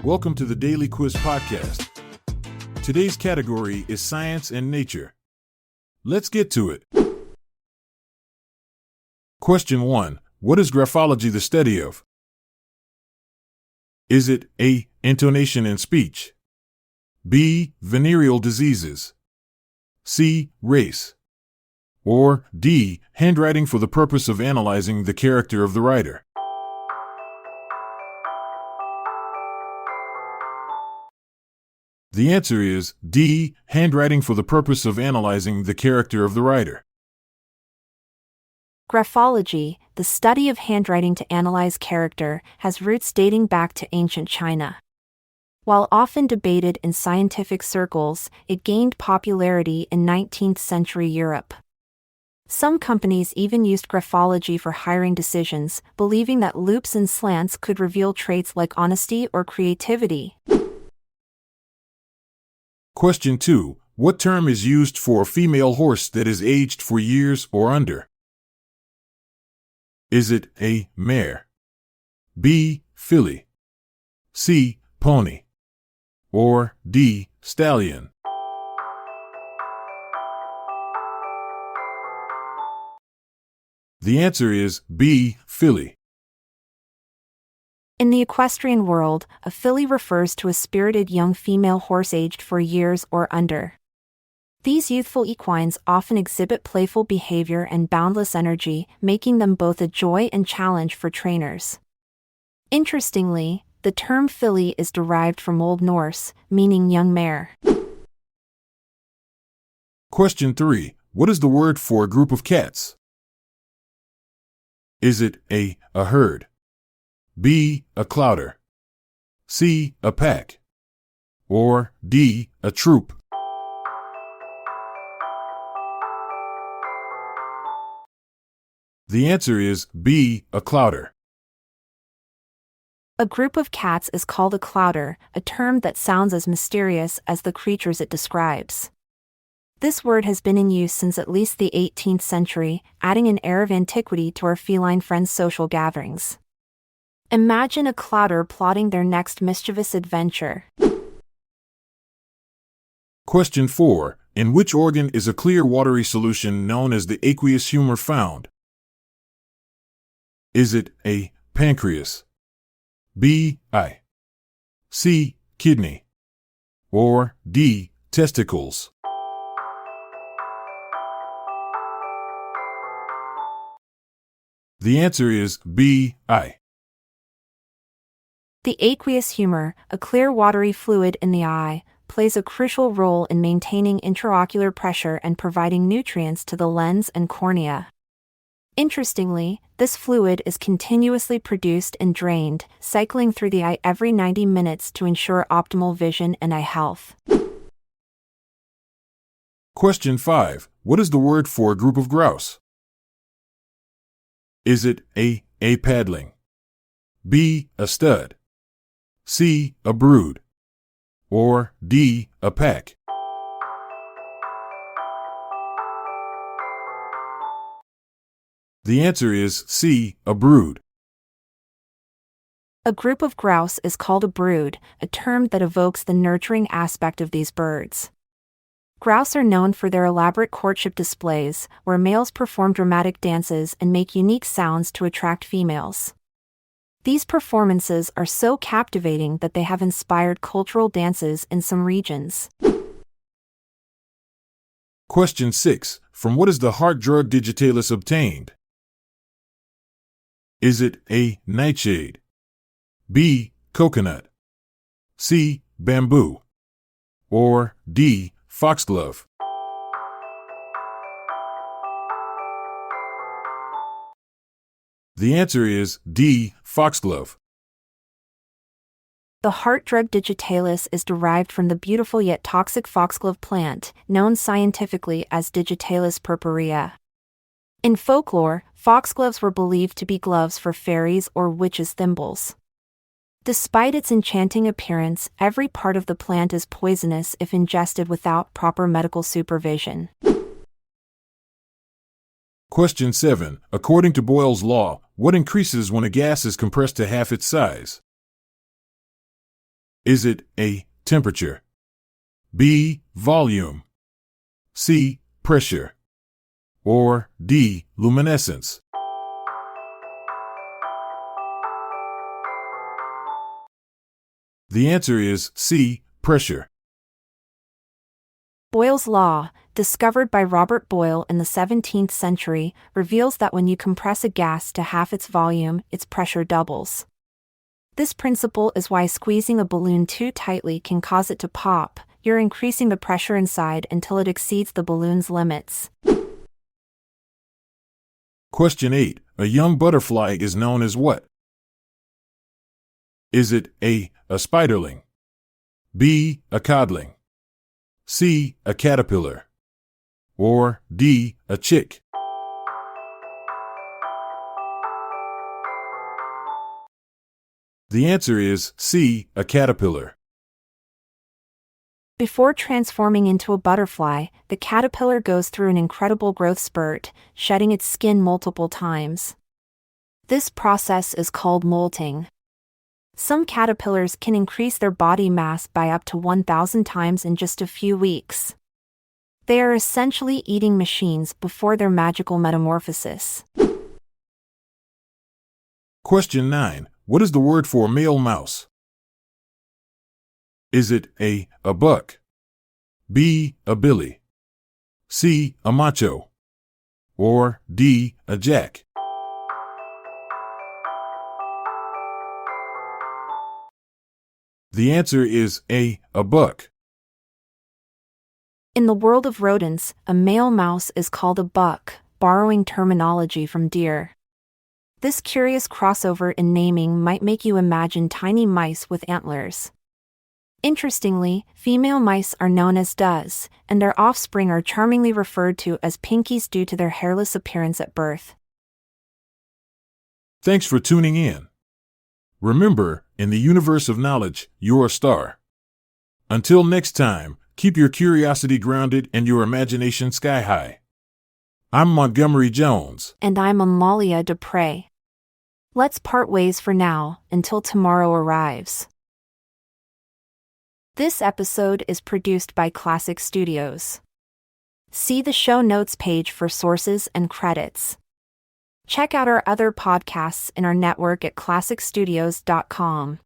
Welcome to the Daily Quiz Podcast. Today's category is Science and Nature. Let's get to it. Question 1. What is graphology the study of? Is it A. Intonation in speech? B. Venereal diseases? C. Race? Or D. Handwriting for the purpose of analyzing the character of the writer? The answer is D. Handwriting for the purpose of analyzing the character of the writer. Graphology, the study of handwriting to analyze character, has roots dating back to ancient China. While often debated in scientific circles, it gained popularity in 19th century Europe. Some companies even used graphology for hiring decisions, believing that loops and slants could reveal traits like honesty or creativity. Question 2. What term is used for a female horse that is aged for years or under? Is it A. Mare? B. Filly? C. Pony? Or D. Stallion? The answer is B. Filly. In the equestrian world, a filly refers to a spirited young female horse aged for years or under. These youthful equines often exhibit playful behavior and boundless energy, making them both a joy and challenge for trainers. Interestingly, the term filly is derived from Old Norse, meaning young mare. Question 3. What is the word for a group of cats? Is it A. herd? B. A clouder? C. A pack? Or D. A troop? The answer is B. A clouder. A group of cats is called a clouder, a term that sounds as mysterious as the creatures it describes. This word has been in use since at least the 18th century, adding an air of antiquity to our feline friends' social gatherings. Imagine a clouder plotting their next mischievous adventure. Question 4. In which organ is a clear watery solution known as the aqueous humor found? Is it A. Pancreas? B. Eye? C. Kidney? Or D. Testicles? The answer is B. Eye. The aqueous humor, a clear watery fluid in the eye, plays a crucial role in maintaining intraocular pressure and providing nutrients to the lens and cornea. Interestingly, this fluid is continuously produced and drained, cycling through the eye every 90 minutes to ensure optimal vision and eye health. Question 5. What is the word for a group of grouse? Is it A. paddling? B. A stud? C. A brood? Or D. A pack? The answer is C. A brood. A group of grouse is called a brood, a term that evokes the nurturing aspect of these birds. Grouse are known for their elaborate courtship displays, where males perform dramatic dances and make unique sounds to attract females. These performances are so captivating that they have inspired cultural dances in some regions. Question 6. From what is the heart drug digitalis obtained? Is it A. Nightshade? B. Coconut? C. Bamboo? Or D. Foxglove? The answer is D. Foxglove. The heart drug digitalis is derived from the beautiful yet toxic foxglove plant, known scientifically as Digitalis purpurea. In folklore, foxgloves were believed to be gloves for fairies or witches' thimbles. Despite its enchanting appearance, every part of the plant is poisonous if ingested without proper medical supervision. Question 7. According to Boyle's law, what increases when a gas is compressed to half its size? Is it A. Temperature, B. Volume, C. Pressure, or D. Luminescence? The answer is C. Pressure. Boyle's law, discovered by Robert Boyle in the 17th century, reveals that when you compress a gas to half its volume, its pressure doubles. This principle is why squeezing a balloon too tightly can cause it to pop. You're increasing the pressure inside until it exceeds the balloon's limits. Question 8. A young butterfly is known as what? Is it A. a spiderling, B. a codling, C. a caterpillar, or D. a chick? The answer is C. a caterpillar. Before transforming into a butterfly, the caterpillar goes through an incredible growth spurt, shedding its skin multiple times. This process is called molting. Some caterpillars can increase their body mass by up to 1,000 times in just a few weeks. They are essentially eating machines before their magical metamorphosis. Question 9. What is the word for male mouse? Is it A. a buck, B. a billy, C. a macho, or D. a jack? The answer is A. a buck. In the world of rodents, a male mouse is called a buck, borrowing terminology from deer. This curious crossover in naming might make you imagine tiny mice with antlers. Interestingly, female mice are known as does, and their offspring are charmingly referred to as pinkies due to their hairless appearance at birth. Thanks for tuning in. Remember, in the universe of knowledge, you're a star. Until next time, keep your curiosity grounded and your imagination sky high. I'm Montgomery Jones. And I'm Amalia Dupre. Let's part ways for now, until tomorrow arrives. This episode is produced by Classic Studios. See the show notes page for sources and credits. Check out our other podcasts in our network at classicstudios.com.